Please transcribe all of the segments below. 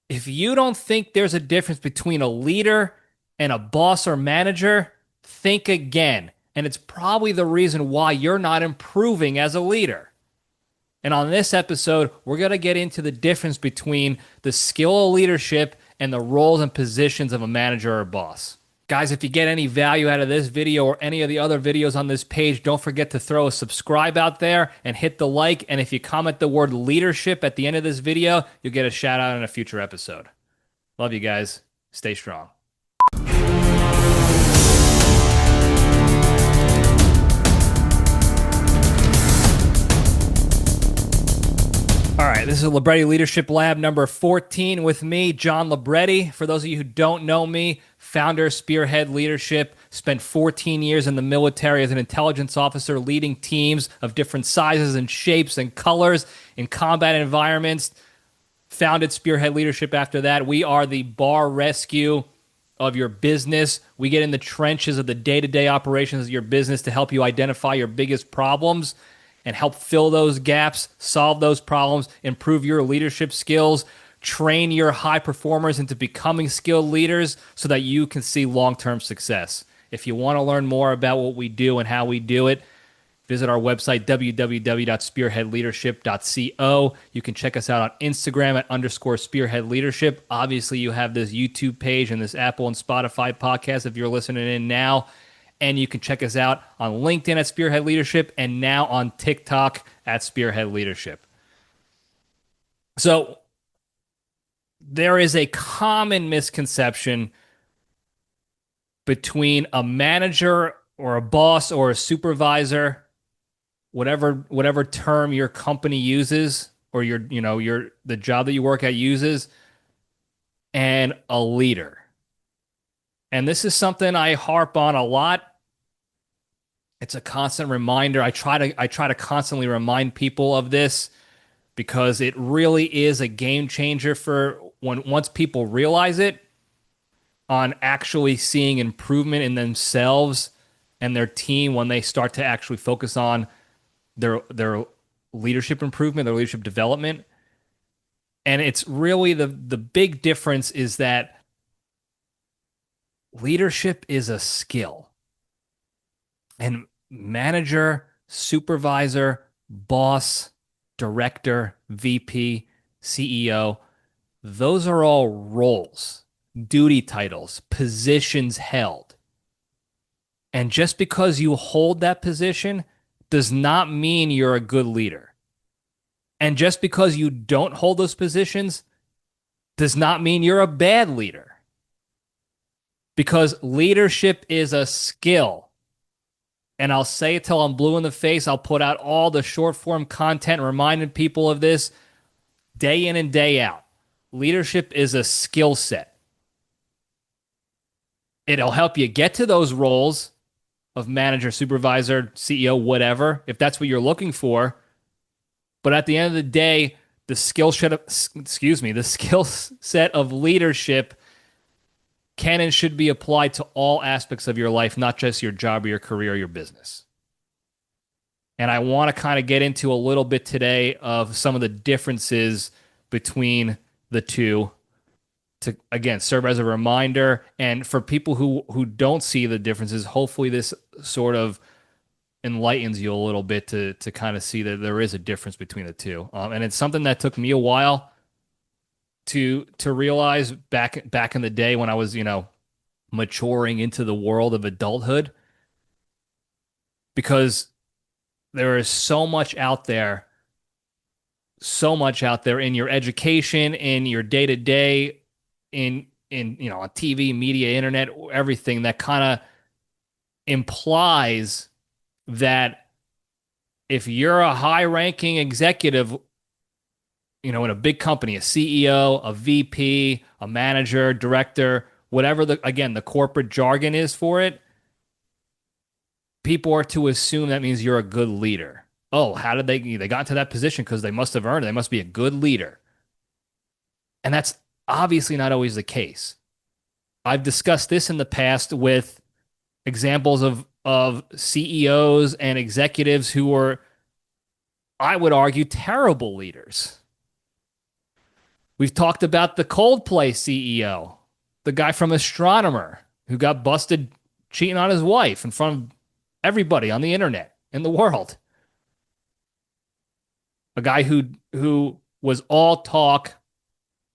If you don't think there's a difference between a leader and a boss or manager, think again. And it's probably the reason why you're not improving as a leader. And on this episode, we're going to get into the difference between the skill of leadership and the roles and positions of a manager or a boss. Guys, if you get any value out of this video or any of the other videos on this page, don't forget to throw a subscribe out there and hit the like. And if you comment the word leadership at the end of this video, you'll get a shout out in a future episode. Love you guys. Stay strong. All right, this is Libretti Leadership Lab number 14 with me, John Libretti. For those of you who don't know me, founder of SPEARHEAD Leadership, spent 14 years in the military as an intelligence officer leading teams of different sizes and shapes and colors in combat environments. Founded SPEARHEAD Leadership after that. We are the bar rescue of your business. We get in the trenches of the day-to-day operations of your business to help you identify your biggest problems and help fill those gaps, solve those problems, improve your leadership skills, train your high performers into becoming skilled leaders so that you can see long-term success. If you want to learn more about what we do and how we do it, visit our website, www.spearheadleadership.co. You can check us out on Instagram at _spearheadleadership. Obviously, you have this YouTube page and this Apple and Spotify podcast if you're listening in now. And you can check us out on LinkedIn at Spearhead Leadership and now on TikTok at Spearhead Leadership. So there is a common misconception between a manager or a boss or a supervisor, whatever term your company uses or the job that you work at uses, and a leader. And this is something I harp on a lot. It's a constant reminder. I try to constantly remind people of this because it really is a game changer for once people realize it, on actually seeing improvement in themselves and their team when they start to actually focus on their leadership improvement, their leadership development. And it's really the big difference is that leadership is a skill. And manager, supervisor, boss, director, VP, CEO, those are all roles, duty titles, positions held. And just because you hold that position does not mean you're a good leader. And just because you don't hold those positions does not mean you're a bad leader. Because leadership is a skill. And I'll say it till I'm blue in the face. I'll put out all the short form content reminding people of this day in and day out. Leadership is a skill set. It'll help you get to those roles of manager, supervisor, CEO, whatever, if that's what you're looking for. But at the end of the day, the skill set of leadership can and should be applied to all aspects of your life, not just your job or your career or your business. And I want to kind of get into a little bit today of some of the differences between the two to, again, serve as a reminder. And for people who don't see the differences, hopefully this sort of enlightens you a little bit to kind of see that there is a difference between the two. And it's something that took me a while to realize back in the day when I was, maturing into the world of adulthood, because there is so much out there in your education, in your day-to-day, in on TV, media, internet, everything that kind of implies that if you're a high-ranking executive, in a big company, a CEO, a VP, a manager, director, whatever the corporate jargon is for it, people are to assume that means you're a good leader. Oh, how did they got into that position? Because they must have earned it. They must be a good leader. And that's obviously not always the case. I've discussed this in the past with examples of CEOs and executives who were, I would argue, terrible leaders. We've talked about the Coldplay CEO, the guy from Astronomer who got busted cheating on his wife in front of everybody on the internet in the world. A guy who was all talk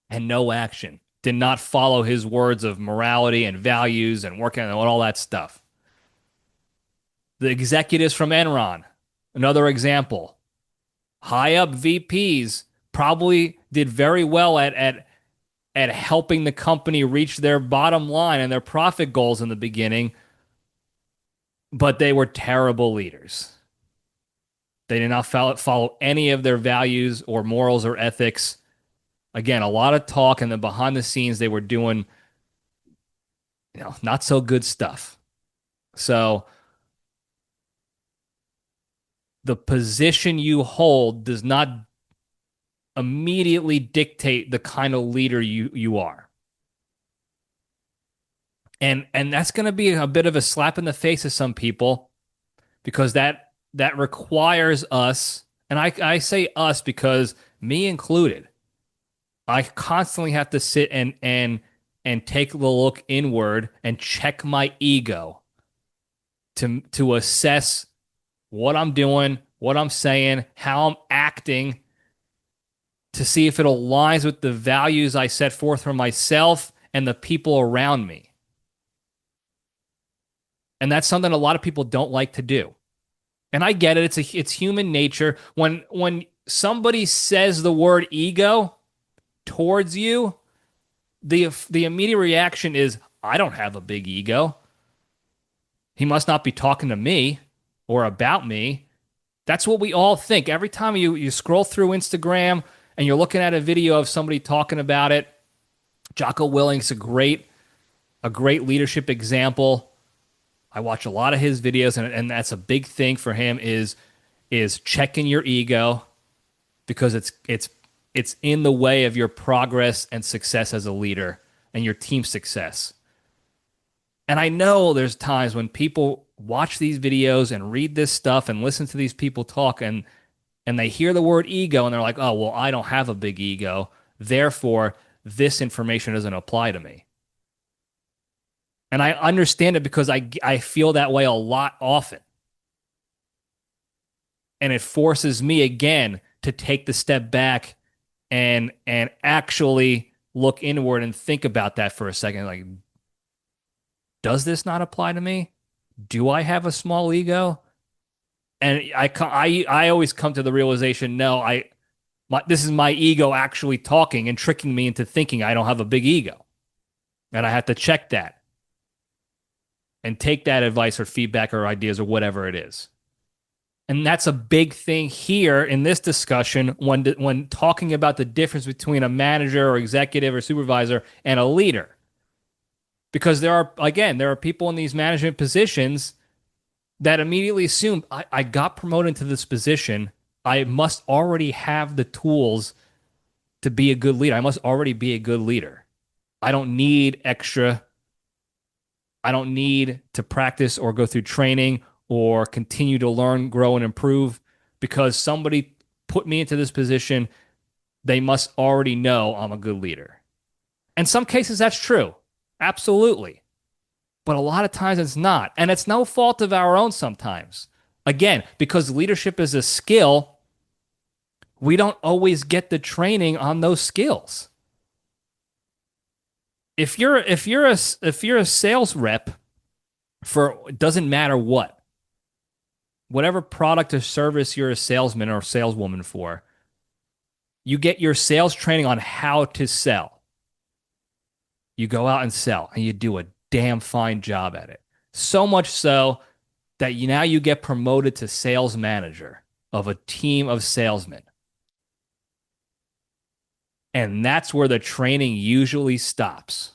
and no action, did not follow his words of morality and values and working on all that stuff. The executives from Enron, another example. High up VPs probably did very well at helping the company reach their bottom line and their profit goals in the beginning, but they were terrible leaders. They did not follow any of their values or morals or ethics. Again, a lot of talk, and then behind the scenes, they were doing, not so good stuff. So the position you hold does not immediately dictate the kind of leader you are. And that's going to be a bit of a slap in the face of some people because that requires us, and I say us because me included, I constantly have to sit and take the look inward and check my ego to assess what I'm doing, what I'm saying, how I'm acting, to see if it aligns with the values I set forth for myself and the people around me. And that's something a lot of people don't like to do. And I get it. It's human nature. When somebody says the word ego towards you, the immediate reaction is, I don't have a big ego. He must not be talking to me or about me. That's what we all think. Every time you scroll through Instagram and you're looking at a video of somebody talking about it, Jocko Willink's a great leadership example. I watch a lot of his videos, and that's a big thing for him is checking your ego, because it's in the way of your progress and success as a leader and your team success. And I know there's times when people watch these videos and read this stuff and listen to these people talk, and they hear the word ego and they're like, oh, well, I don't have a big ego, therefore this information doesn't apply to me. And I understand it because I feel that way a lot often. And it forces me again to take the step back and actually look inward and think about that for a second. Like, does this not apply to me? Do I have a small ego? And I always come to the realization, no, this is my ego actually talking and tricking me into thinking I don't have a big ego. And I have to check that and take that advice or feedback or ideas or whatever it is. And that's a big thing here in this discussion when talking about the difference between a manager or executive or supervisor and a leader. Because there are people in these management positions that immediately assume, I got promoted into this position, I must already have the tools to be a good leader. I must already be a good leader. I don't need to practice or go through training or continue to learn, grow, and improve because somebody put me into this position. They must already know I'm a good leader. In some cases, that's true. Absolutely. But a lot of times it's not. And it's no fault of our own sometimes. Again, because leadership is a skill, we don't always get the training on those skills. If you're a sales rep for, it doesn't matter whatever product or service you're a salesman or saleswoman for, you get your sales training on how to sell. You go out and sell, and you do a damn fine job at it. So much so that now you get promoted to sales manager of a team of salesmen. And that's where the training usually stops.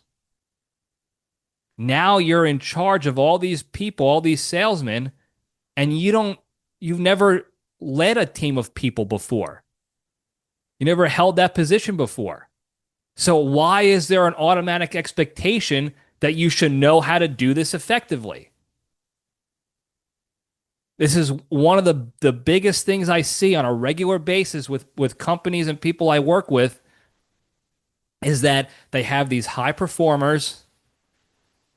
Now you're in charge of all these people, all these salesmen, and you've never led a team of people before. You never held that position before. So why is there an automatic expectation that you should know how to do this effectively? This is one of the biggest things I see on a regular basis with companies and people I work with. is that they have these high performers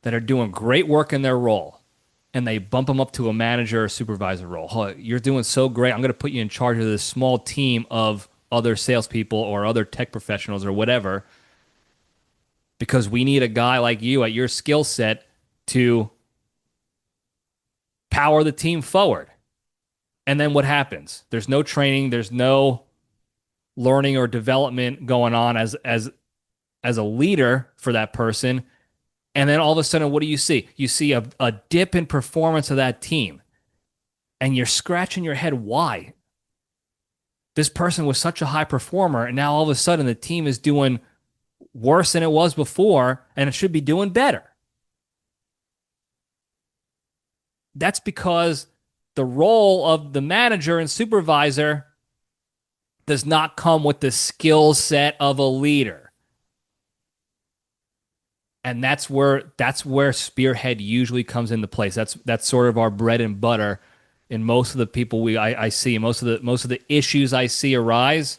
that are doing great work in their role, and they bump them up to a manager or supervisor role. Oh, you're doing so great. I'm going to put you in charge of this small team of other salespeople or other tech professionals or whatever, because we need a guy like you at your skill set to power the team forward. And then what happens? There's no training, there's no learning or development going on as a leader for that person. And then all of a sudden, what do you see? You see a dip in performance of that team. And you're scratching your head. Why? This person was such a high performer. And now all of a sudden, the team is doing worse than it was before. And it should be doing better. That's because the role of the manager and supervisor does not come with the skill set of a leader. And that's where Spearhead usually comes into place. That's sort of our bread and butter in most of the people I see. Most of the issues I see arise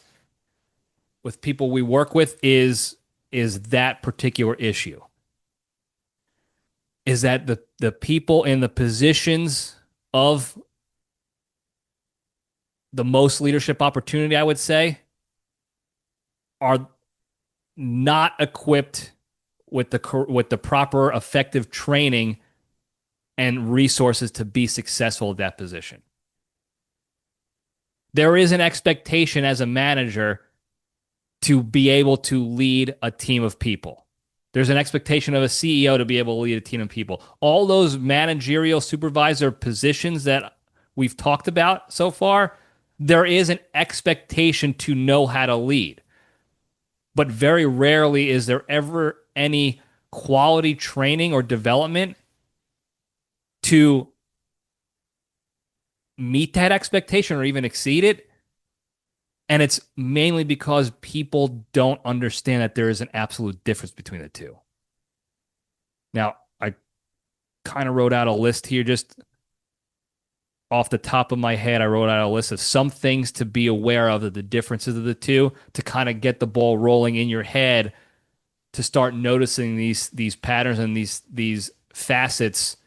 with people we work with is that particular issue. Is that the people in the positions of the most leadership opportunity, I would say, are not equipped with the proper effective training and resources to be successful at that position. There is an expectation as a manager to be able to lead a team of people. There's an expectation of a CEO to be able to lead a team of people. All those managerial supervisor positions that we've talked about so far, there is an expectation to know how to lead. But very rarely is there ever any quality training or development to meet that expectation or even exceed it. And it's mainly because people don't understand that there is an absolute difference between the two. Now, I kind of wrote out a list here just off the top of my head. I wrote out a list of some things to be aware of the differences of the two to kind of get the ball rolling in your head to start noticing these patterns and these facets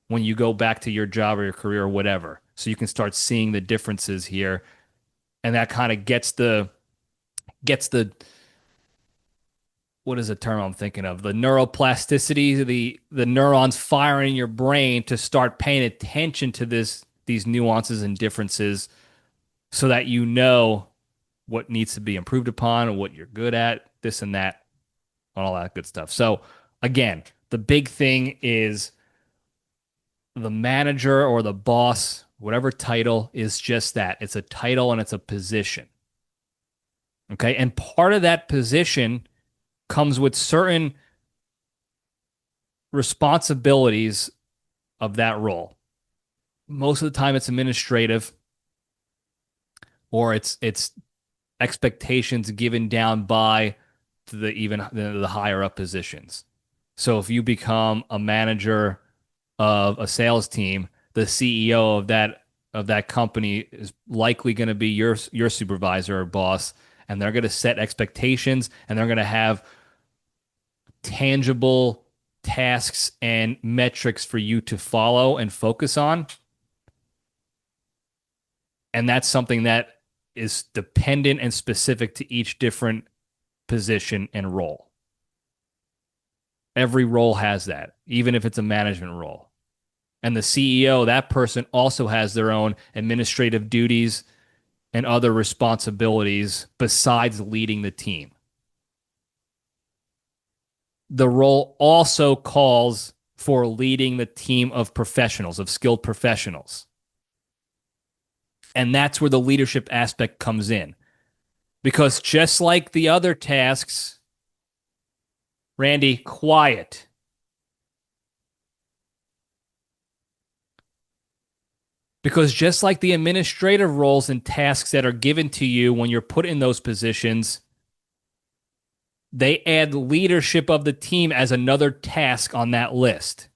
when you go back to your job or your career or whatever. So you can start seeing the differences here. And that kind of gets the what is the term I'm thinking of? The neuroplasticity, the neurons firing in your brain to start paying attention to these nuances and differences so that you know what needs to be improved upon and what you're good at, this and that, all that good stuff. So again, the big thing is the manager or the boss, whatever title, is just that. It's a title and it's a position. Okay. And part of that position comes with certain responsibilities of that role. Most of the time it's administrative or it's expectations given down by the higher up positions. So if you become a manager of a sales team, the CEO of that company is likely going to be your supervisor or boss, and they're going to set expectations and they're going to have tangible tasks and metrics for you to follow and focus on. And that's something that is dependent and specific to each different position and role. Every role has that, even if it's a management role. And the CEO, that person also has their own administrative duties and other responsibilities besides leading the team. The role also calls for leading the team of professionals, of skilled professionals. And that's where the leadership aspect comes in. Because just like the other tasks, Randy, quiet. Because just like the administrative roles and tasks that are given to you when you're put in those positions, they add leadership of the team as another task on that list.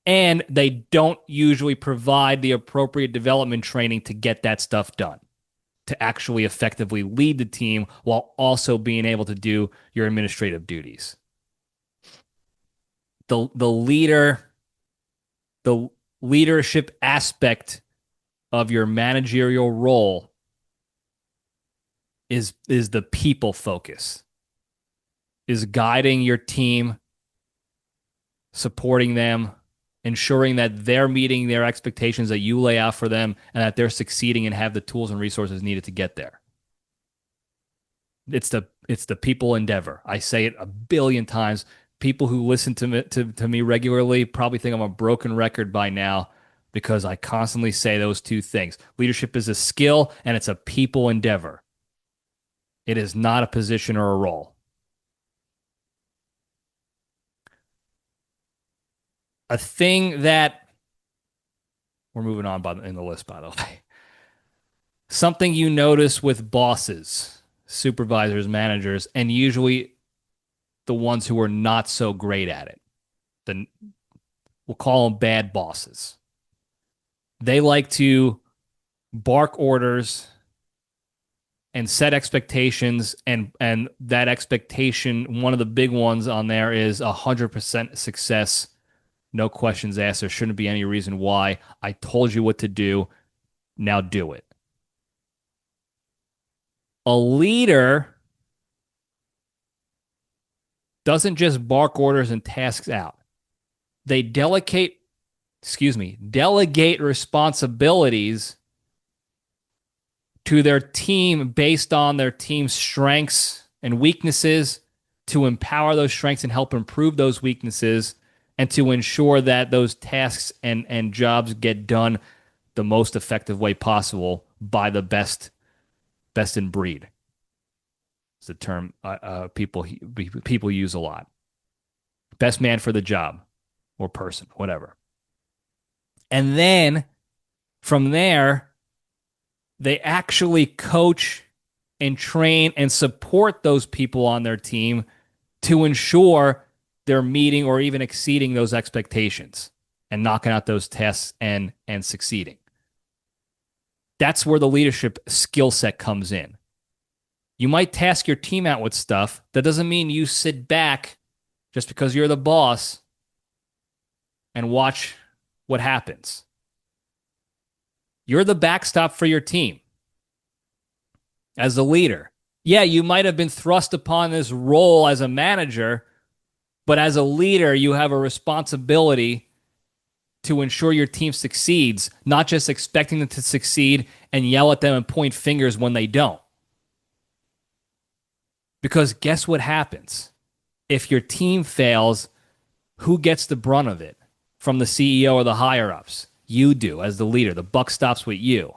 And they don't usually provide the appropriate development training to get that stuff done. to actually effectively lead the team while also being able to do your administrative duties. The the leadership aspect of your managerial role is the people focus, is guiding your team, supporting them, ensuring that they're meeting their expectations that you lay out for them and that they're succeeding and have the tools and resources needed to get there. It's the people endeavor. I say it a billion times. People who listen to me regularly probably think I'm a broken record by now because I constantly say those two things. Leadership is a skill and it's a people endeavor. It is not a position or a role. A thing that we're moving on in the list, by the way. Something you notice with bosses, supervisors, managers, and usually the ones who are not so great at it. We'll call them bad bosses. They like to bark orders and set expectations, and that expectation, one of the big ones on there is 100% success, no questions asked. There shouldn't be any reason why. I told you what to do. Now do it. A leader doesn't just bark orders and tasks out. They delegate responsibilities to their team based on their team's strengths and weaknesses, to empower those strengths and help improve those weaknesses, and to ensure that those tasks and jobs get done the most effective way possible by the best in breed. It's the term people use a lot. Best man for the job or person, whatever. And then from there, they actually coach and train and support those people on their team to ensure they're meeting or even exceeding those expectations and knocking out those tests and succeeding. That's where the leadership skill set comes in. You might task your team out with stuff. That doesn't mean you sit back just because you're the boss and watch what happens. You're the backstop for your team as a leader. Yeah, you might have been thrust upon this role as a manager, but as a leader, you have a responsibility to ensure your team succeeds, not just expecting them to succeed and yell at them and point fingers when they don't. Because guess what happens? If your team fails, who gets the brunt of it? From the CEO or the higher-ups? You do, as the leader. The buck stops with you.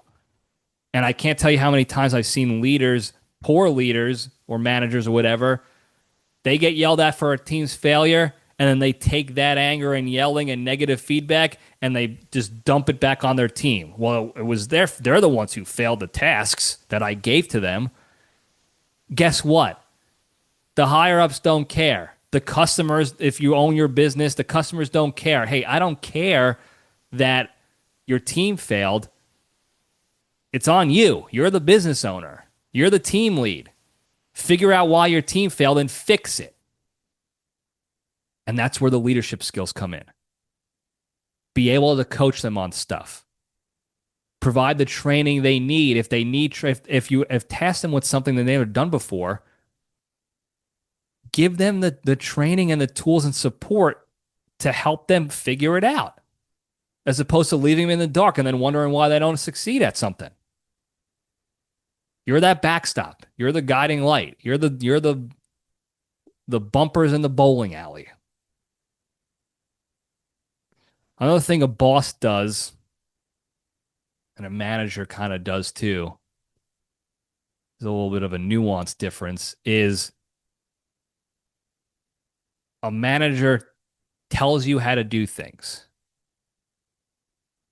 And I can't tell you how many times I've seen leaders, poor leaders or managers or whatever, they get yelled at for a team's failure, and then they take that anger and yelling and negative feedback and they just dump it back on their team. Well, it was they're the ones who failed the tasks that I gave to them. Guess what? The higher-ups don't care. The customers, if you own your business, the customers don't care. Hey, I don't care that your team failed. It's on you. You're the business owner. You're the team lead. Figure out why your team failed and fix it. And that's where the leadership skills come in. Be able to coach them on stuff. Provide the training they need. If they need, if you have tasked them with something that they've never done before, give them the training and the tools and support to help them figure it out, as opposed to leaving them in the dark and then wondering why they don't succeed at something. You're that backstop. You're the guiding light. You're the bumpers in the bowling alley. Another thing a boss does, and a manager kind of does too, there's a little bit of a nuance difference, is a manager tells you how to do things.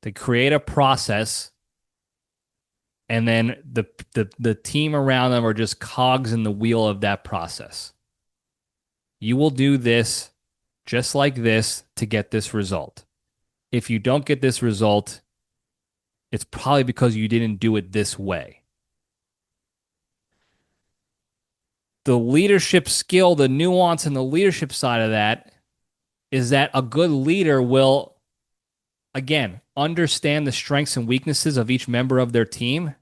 They create a process, and then the team around them are just cogs in the wheel of that process. You will do this just like this to get this result. If you don't get this result, it's probably because you didn't do it this way. The leadership skill, the nuance in the leadership side of that is that a good leader will, again, understand the strengths and weaknesses of each member of their team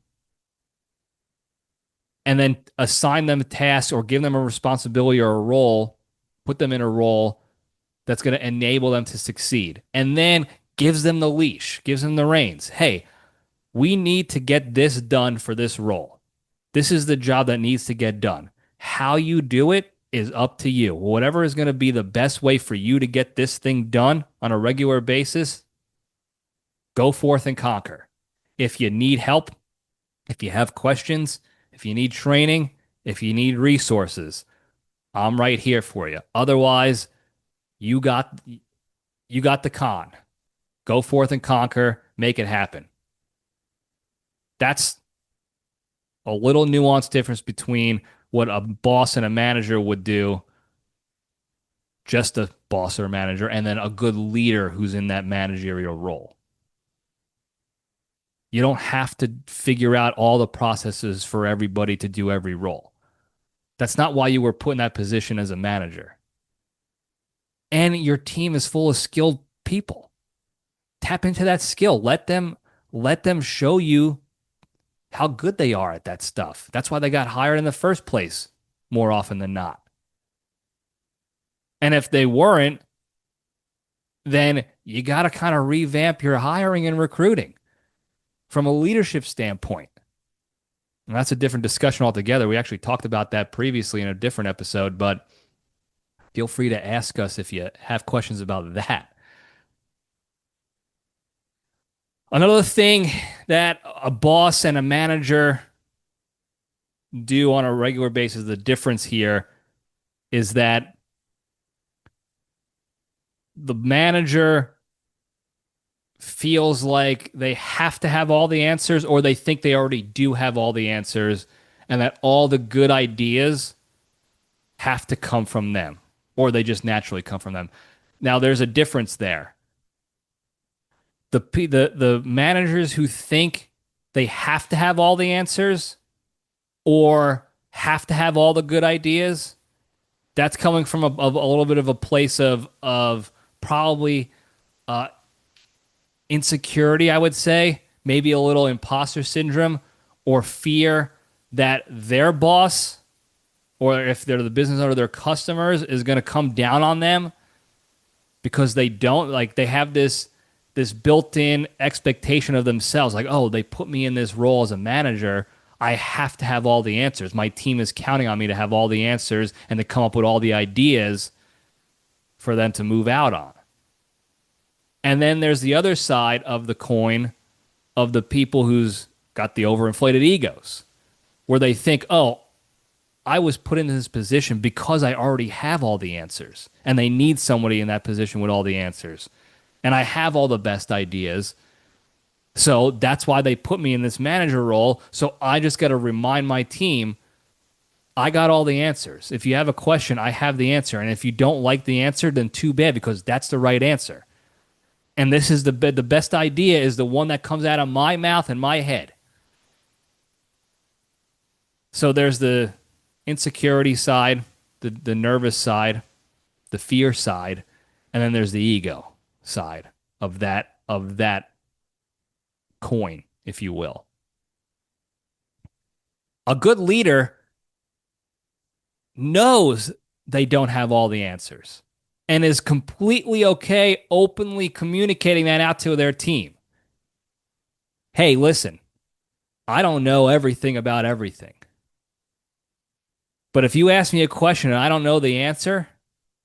and then assign them tasks or give them a responsibility or a role, put them in a role that's going to enable them to succeed. And then gives them the leash, gives them the reins. Hey, we need to get this done for this role. This is the job that needs to get done. How you do it is up to you. Whatever is going to be the best way for you to get this thing done on a regular basis, go forth and conquer. If you need help, if you have questions, if you need training, if you need resources, I'm right here for you. Otherwise, you got the con. Go forth and conquer, make it happen. That's a little nuanced difference between what a boss and a manager would do, just a boss or a manager, and then a good leader who's in that managerial role. You don't have to figure out all the processes for everybody to do every role. That's not why you were put in that position as a manager. And your team is full of skilled people. Tap into that skill. Let them show you how good they are at that stuff. That's why they got hired in the first place more often than not. And if they weren't, then you got to kind of revamp your hiring and recruiting from a leadership standpoint. And that's a different discussion altogether. We actually talked about that previously in a different episode, but feel free to ask us if you have questions about that. Another thing that a boss and a manager do on a regular basis, the difference here is that the manager feels like they have to have all the answers, or they think they already do have all the answers, and that all the good ideas have to come from them, or they just naturally come from them. Now, there's a difference there. The managers who think they have to have all the answers or have to have all the good ideas, that's coming from a little bit of a place of probably insecurity, I would say, maybe a little imposter syndrome, or fear that their boss, or if they're the business owner, their customers, is going to come down on them because they don't, like, they have this built-in expectation of themselves. Like, oh, they put me in this role as a manager, I have to have all the answers. My team is counting on me to have all the answers and to come up with all the ideas for them to move out on. And then there's the other side of the coin of the people who's got the overinflated egos, where they think, oh, I was put into this position because I already have all the answers, and they need somebody in that position with all the answers. And I have all the best ideas. So that's why they put me in this manager role. So I just got to remind my team, I got all the answers. If you have a question, I have the answer. And if you don't like the answer, then too bad, because that's the right answer. And this is the best idea is the one that comes out of my mouth and my head. So there's the insecurity side, the nervous side, the fear side, and then there's the ego side of that coin, if you will. A good leader knows they don't have all the answers and is completely okay openly communicating that out to their team. Hey, listen, I don't know everything about everything. But if you ask me a question and I don't know the answer,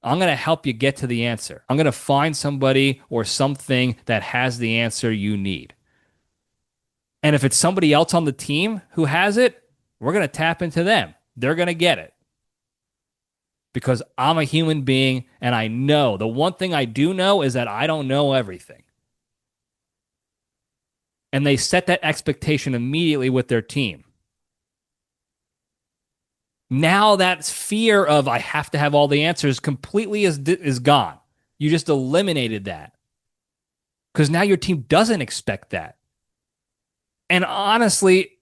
I'm going to help you get to the answer. I'm going to find somebody or something that has the answer you need. And if it's somebody else on the team who has it, we're going to tap into them. They're going to get it. Because I'm a human being and I know. The one thing I do know is that I don't know everything. And they set that expectation immediately with their team. Now that fear of I have to have all the answers completely is gone. You just eliminated that. Because now your team doesn't expect that. And honestly,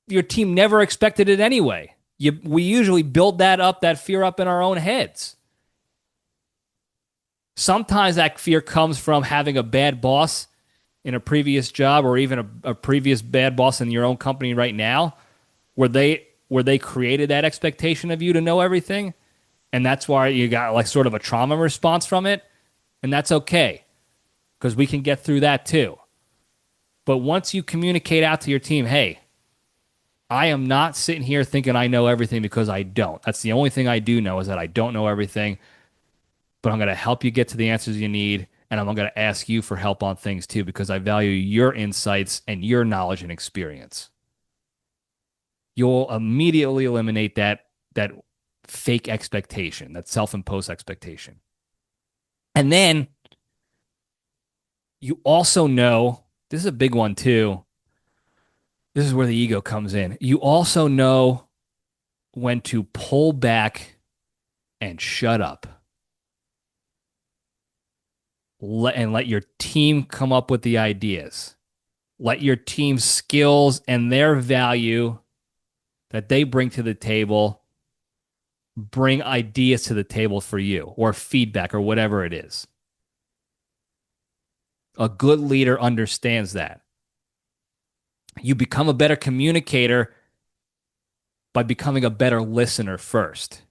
your team never expected it anyway. We usually build that fear up in our own heads. Sometimes that fear comes from having a bad boss in a previous job, or even a previous bad boss in your own company right now, where they created that expectation of you to know everything, and that's why you got like sort of a trauma response from it, and that's okay because we can get through that too. But once you communicate out to your team, hey, I am not sitting here thinking I know everything, because I don't. That's the only thing I do know, is that I don't know everything, but I'm going to help you get to the answers you need. And I'm going to ask you for help on things too, because I value your insights and your knowledge and experience. You'll immediately eliminate that fake expectation, that self-imposed expectation. And then you also know, this is a big one too. This is where the ego comes in. You also know when to pull back and shut up. Let your team come up with the ideas. Let your team's skills and their value that they bring to the table bring ideas to the table for you, or feedback, or whatever it is. A good leader understands that. You become a better communicator by becoming a better listener first,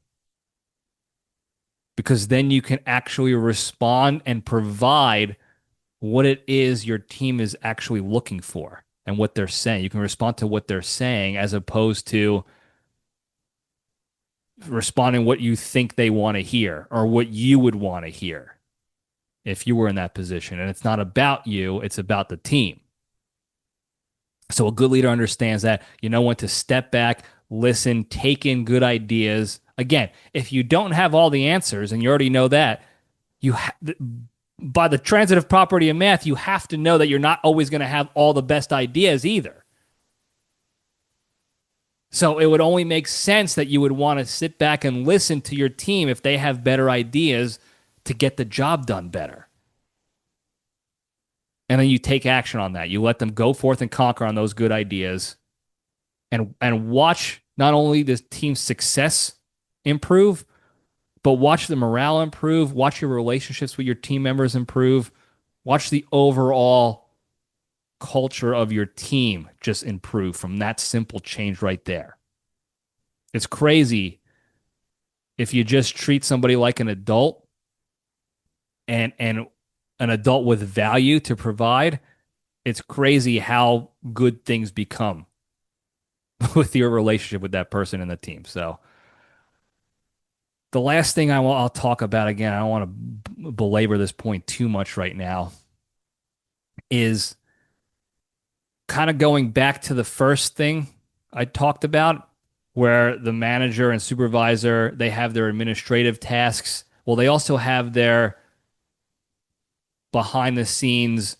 because then you can actually respond and provide what it is your team is actually looking for and what they're saying. You can respond to what they're saying, as opposed to responding what you think they want to hear, or what you would want to hear if you were in that position. And it's not about you, it's about the team. So a good leader understands that. You know when to step back, listen, take in good ideas. Again, if you don't have all the answers, and you already know that, by the transitive property of math, you have to know that you're not always going to have all the best ideas either. So it would only make sense that you would want to sit back and listen to your team if they have better ideas to get the job done better. And then you take action on that. You let them go forth and conquer on those good ideas, and watch not only the team's success improve, but watch the morale improve, watch your relationships with your team members improve, watch the overall culture of your team just improve from that simple change right there. It's crazy if you just treat somebody like an adult, and an adult with value to provide. It's crazy how good things become with your relationship with that person in the team. So the last thing I'll talk about, again, I don't want to belabor this point too much right now, is kind of going back to the first thing I talked about, where the manager and supervisor, they have their administrative tasks. Well, they also have their behind the scenes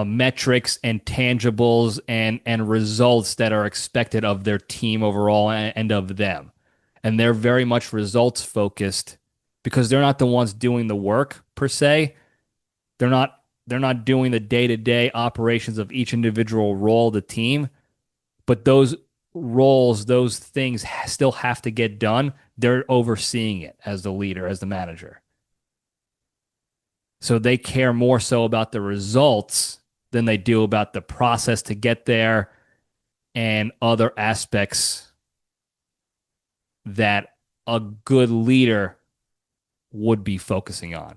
metrics and tangibles and results that are expected of their team overall, and of them. And they're very much results focused, because they're not the ones doing the work per se. They're not doing the day-to-day operations of each individual role of the team, but those roles, those things still have to get done. They're overseeing it as the leader, as the manager. So they care more so about the results than they do about the process to get there, and other aspects that a good leader would be focusing on.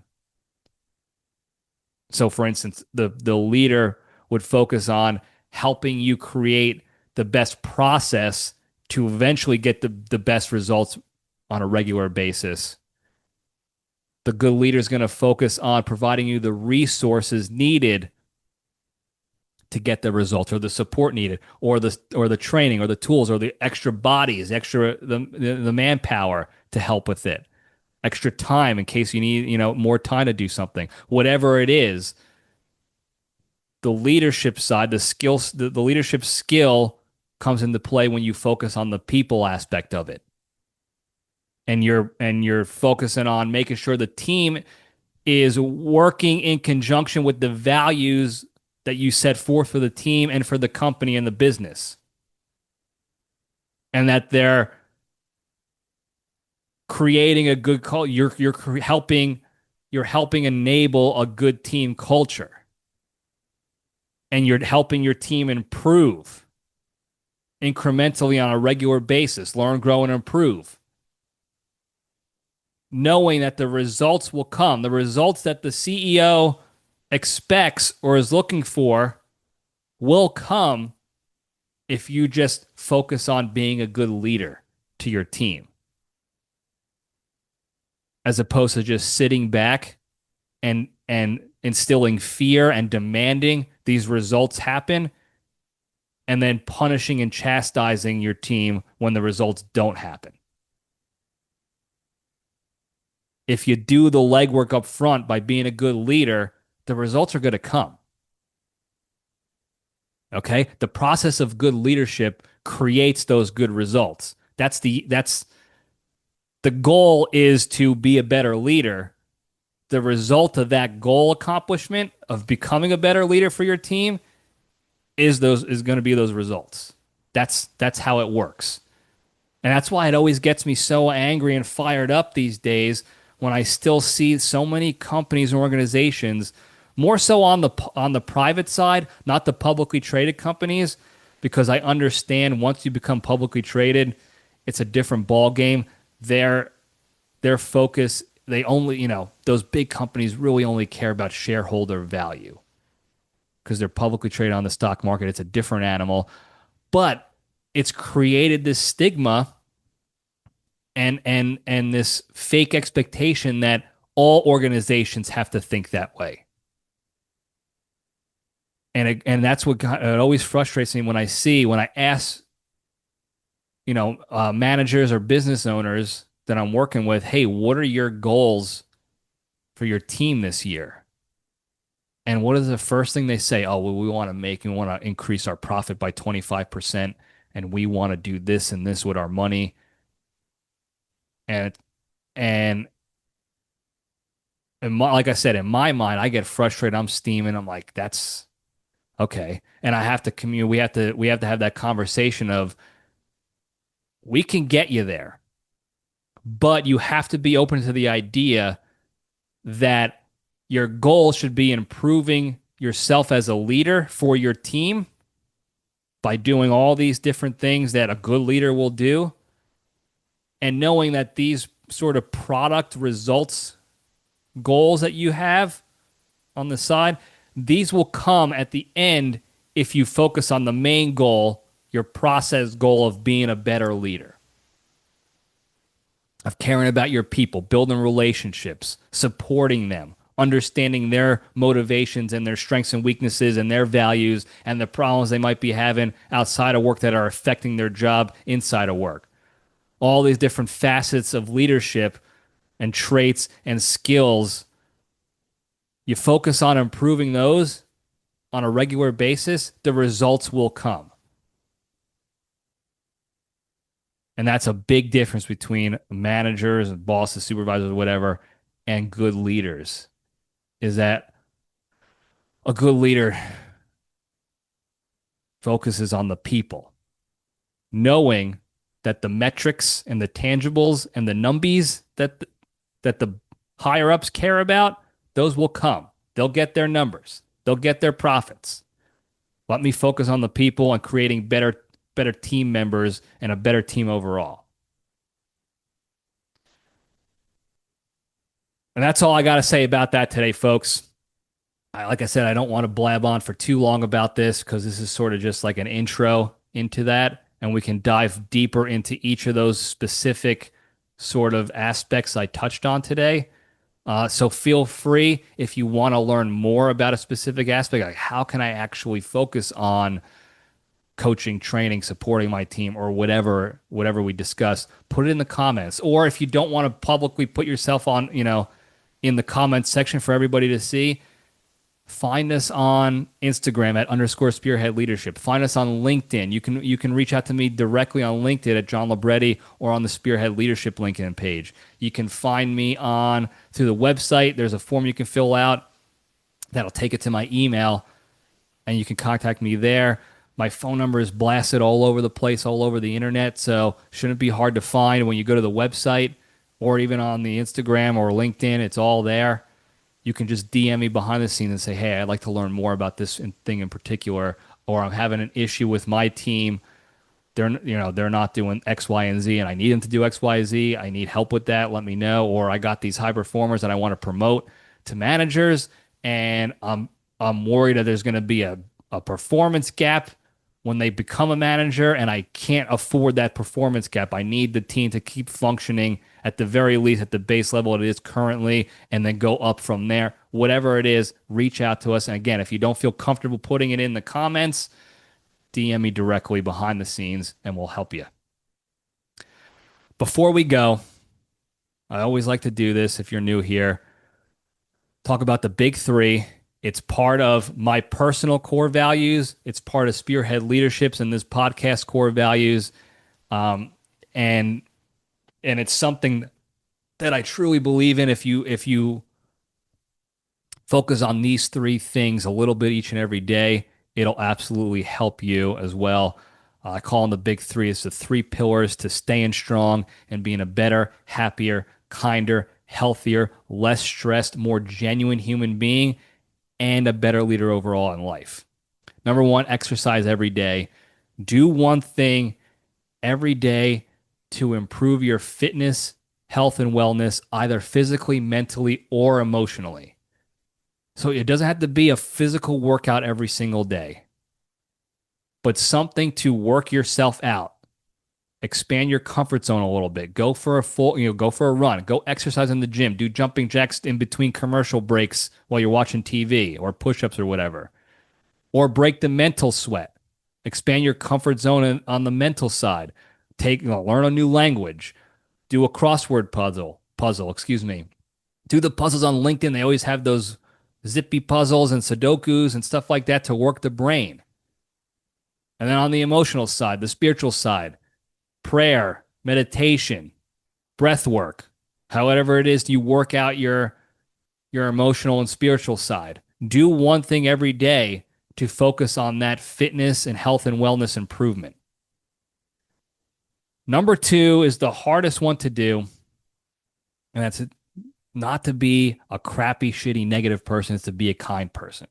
So, for instance, the leader would focus on helping you create the best process to eventually get the best results on a regular basis. The good leader is going to focus on providing you the resources needed to get the results, or the support needed, or the training, or the tools, or the extra bodies, the manpower to help with it, extra time in case you need more time to do something. Whatever it is, the leadership side, the leadership skill comes into play when you focus on the people aspect of it, and you're focusing on making sure the team is working in conjunction with the values that you set forth for the team and for the company and the business, and that they're creating a good call. You're helping enable a good team culture, and you're helping your team improve incrementally on a regular basis, learn, grow, and improve, knowing that the results will come. The results that the CEO expects or is looking for will come if you just focus on being a good leader to your team, as opposed to just sitting back and instilling fear and demanding these results happen, and then punishing and chastising your team when the results don't happen. If you do the legwork up front by being a good leader, the results are going to come. Okay? The process of good leadership creates those good results. That's the goal, is to be a better leader. The result of that goal accomplishment of becoming a better leader for your team is going to be those results. That's how it works. And that's why it always gets me so angry and fired up these days when I still see so many companies and organizations, more so on the private side, not the publicly traded companies, because I understand once you become publicly traded, it's a different ball game. Their focus, they only, those big companies really only care about shareholder value because they're publicly traded on the stock market. It's a different animal, but it's created this stigma and this fake expectation that all organizations have to think that way. And that's what it always frustrates me when I ask, managers or business owners that I'm working with, hey, what are your goals for your team this year? And what is the first thing they say? Oh, well, we want to increase our profit by 25%, and we want to do this and this with our money. And and like I said, in my mind, I get frustrated. I'm steaming. I'm like, that's okay. And I have to communicate. We have to have that conversation of, we can get you there, but you have to be open to the idea that your goal should be improving yourself as a leader for your team by doing all these different things that a good leader will do, and knowing that these sort of product results goals that you have on the side, these will come at the end if you focus on the main goal, your process goal of being a better leader, of caring about your people, building relationships, supporting them, understanding their motivations and their strengths and weaknesses and their values and the problems they might be having outside of work that are affecting their job inside of work. All these different facets of leadership and traits and skills, you focus on improving those on a regular basis, the results will come. And that's a big difference between managers and bosses, supervisors, whatever, and good leaders, is that a good leader focuses on the people, knowing that the metrics and the tangibles and the numbies that the higher ups care about, those will come. They'll get their numbers. They'll get their profits. Let me focus on the people and creating better team members and a better team overall. And that's all I got to say about that today, folks. Like I said, I don't want to blab on for too long about this because this is sort of just like an intro into that, and we can dive deeper into each of those specific sort of aspects I touched on today. So feel free, if you want to learn more about a specific aspect, like how can I actually focus on coaching, training, supporting my team, or whatever we discuss, put it in the comments. Or if you don't want to publicly put yourself on, in the comments section for everybody to see, find us on Instagram at _Spearhead Leadership. Find us on LinkedIn. You can reach out to me directly on LinkedIn at John Libretti or on the Spearhead Leadership LinkedIn page. You can find me through the website. There's a form you can fill out that'll take it to my email, and you can contact me there. My phone number is blasted all over the place, all over the internet, so shouldn't be hard to find when you go to the website. or even on the Instagram or LinkedIn. It's all there. You can just DM me behind the scenes and say, hey, I'd like to learn more about this thing in particular, or I'm having an issue with my team. They're not doing X, Y, and Z, and I need them to do X, Y, Z. I need help with that. Let me know. Or I got these high performers that I want to promote to managers, and I'm worried that there's going to be a performance gap when they become a manager, and I can't afford that performance gap. I need the team to keep functioning at the very least at the base level it is currently, and then go up from there. Whatever it is, reach out to us. And again, if you don't feel comfortable putting it in the comments, DM me directly behind the scenes and we'll help you. Before we go, I always like to do this if you're new here. Talk about the big three. It's part of my personal core values. It's part of Spearhead Leadership's and this podcast core values. And it's something that I truly believe in. If you focus on these three things a little bit each and every day, it'll absolutely help you as well. I call them the big three. It's the three pillars to staying strong and being a better, happier, kinder, healthier, less stressed, more genuine human being, and a better leader overall in life. Number one, exercise every day. Do one thing every day to improve your fitness, health, and wellness, either physically, mentally, or emotionally. So it doesn't have to be a physical workout every single day, but something to work yourself out. Expand your comfort zone a little bit. Go for a run. Go exercise in the gym. Do jumping jacks in between commercial breaks while you're watching TV or push-ups or whatever. Or break the mental sweat. Expand your comfort zone on the mental side. Learn a new language. Do a crossword puzzle. Do the puzzles on LinkedIn. They always have those zippy puzzles and Sudokus and stuff like that to work the brain. And then on the emotional side, the spiritual side, prayer, meditation, breath work, however it is you work out your emotional and spiritual side. Do one thing every day to focus on that fitness and health and wellness improvement. Number two is the hardest one to do, and that's not to be a crappy, shitty, negative person. It's to be a kind person.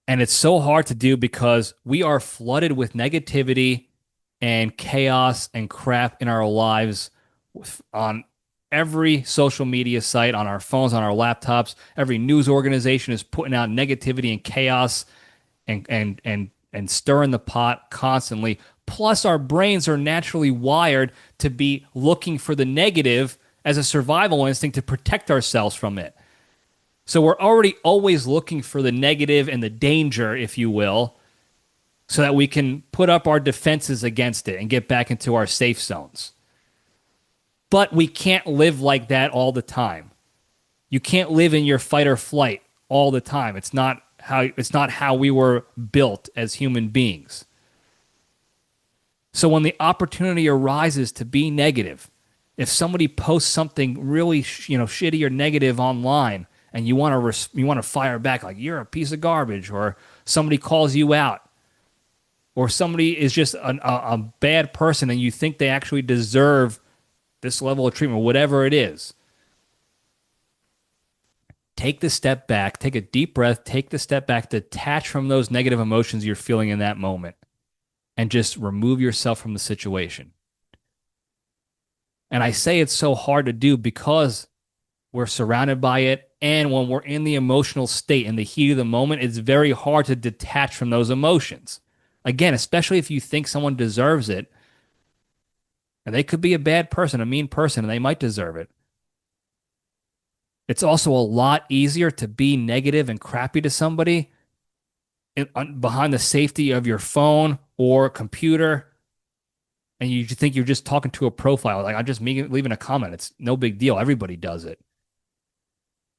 And it's so hard to do because we are flooded with negativity and chaos and crap in our lives on every social media site, on our phones, on our laptops. Every news organization is putting out negativity and chaos and stirring the pot constantly. Plus, our brains are naturally wired to be looking for the negative as a survival instinct to protect ourselves from it. So we're already always looking for the negative and the danger, if you will, so that we can put up our defenses against it and get back into our safe zones. But we can't live like that all the time. You can't live in your fight or flight all the time. It's not how we were built as human beings. So when the opportunity arises to be negative, if somebody posts something really shitty or negative online, and you want to fire back like you're a piece of garbage, or somebody calls you out, or somebody is just a bad person and you think they actually deserve this level of treatment, whatever it is, take the step back, take a deep breath, take the step back, detach from those negative emotions you're feeling in that moment, and just remove yourself from the situation. And I say it's so hard to do because we're surrounded by it. And when we're in the emotional state, in the heat of the moment, it's very hard to detach from those emotions. Again, especially if you think someone deserves it. And they could be a bad person, a mean person, and they might deserve it. It's also a lot easier to be negative and crappy to somebody behind the safety of your phone or computer. And you think you're just talking to a profile. Like, I'm just leaving a comment. It's no big deal. Everybody does it.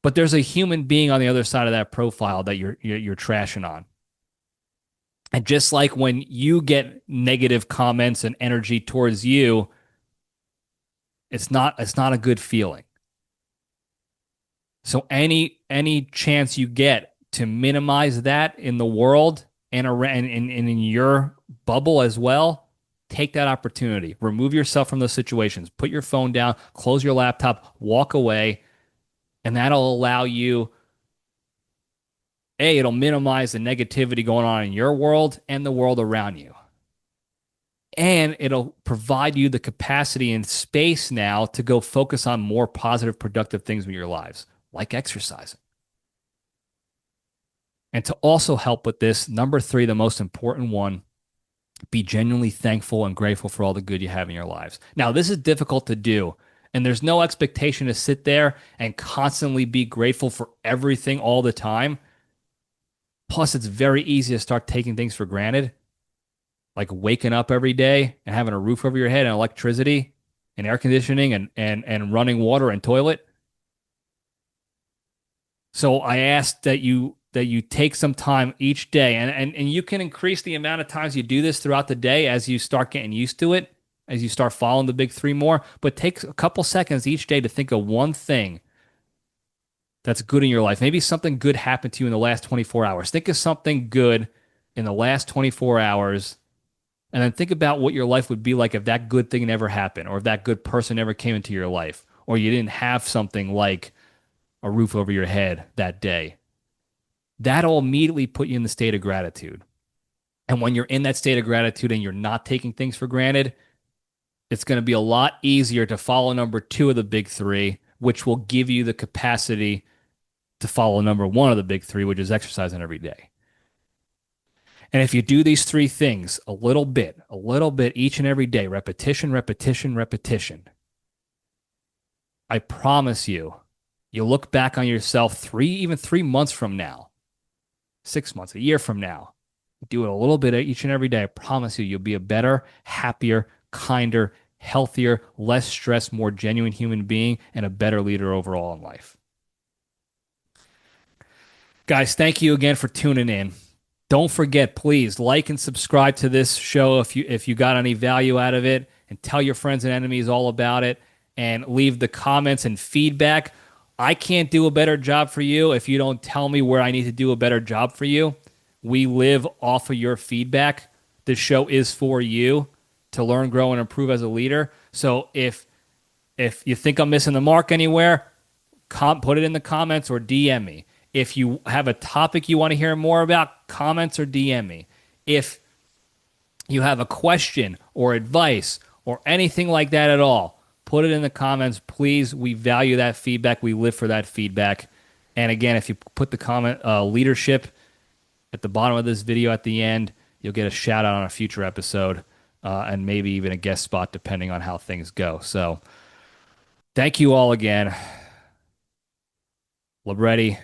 But there's a human being on the other side of that profile that you're trashing on. And just like when you get negative comments and energy towards you, it's not a good feeling. So any chance you get to minimize that in the world and in your bubble as well, take that opportunity. Remove yourself from those situations. Put your phone down, close your laptop, walk away, and that'll allow you, A, it'll minimize the negativity going on in your world and the world around you. And it'll provide you the capacity and space now to go focus on more positive, productive things in your lives, like exercising. And to also help with this, number three, the most important one, be genuinely thankful and grateful for all the good you have in your lives. Now, this is difficult to do, and there's no expectation to sit there and constantly be grateful for everything all the time. Plus, it's very easy to start taking things for granted, like waking up every day and having a roof over your head and electricity and air conditioning and running water and toilet. So I ask that you take some time each day, and you can increase the amount of times you do this throughout the day as you start getting used to it, as you start following the big three more. But take a couple seconds each day to think of one thing that's good in your life. Maybe something good happened to you in the last 24 hours. Think of something good in the last 24 hours, and then think about what your life would be like if that good thing never happened, or if that good person never came into your life, or you didn't have something like a roof over your head that day. That'll immediately put you in the state of gratitude. And when you're in that state of gratitude and you're not taking things for granted, it's going to be a lot easier to follow number two of the big three, which will give you the capacity to follow number one of the big three, which is exercising every day. And if you do these three things a little bit each and every day, repetition, repetition, repetition, I promise you, you'll look back on yourself even 3 months from now, 6 months, a year from now. Do it a little bit each and every day. I promise you, you'll be a better, happier, kinder, healthier, less stressed, more genuine human being, and a better leader overall in life. Guys, thank you again for tuning in. Don't forget, please like and subscribe to this show if you got any value out of it, and tell your friends and enemies all about it, and leave the comments and feedback. I can't do a better job for you if you don't tell me where I need to do a better job for you. We live off of your feedback. This show is for you to learn, grow, and improve as a leader. So if you think I'm missing the mark anywhere, put it in the comments or DM me. If you have a topic you want to hear more about, comments or DM me. If you have a question or advice or anything like that at all, put it in the comments, please. We value that feedback. We live for that feedback. And again, if you put the comment leadership at the bottom of this video at the end, you'll get a shout out on a future episode and maybe even a guest spot depending on how things go. So thank you all again. Libretti.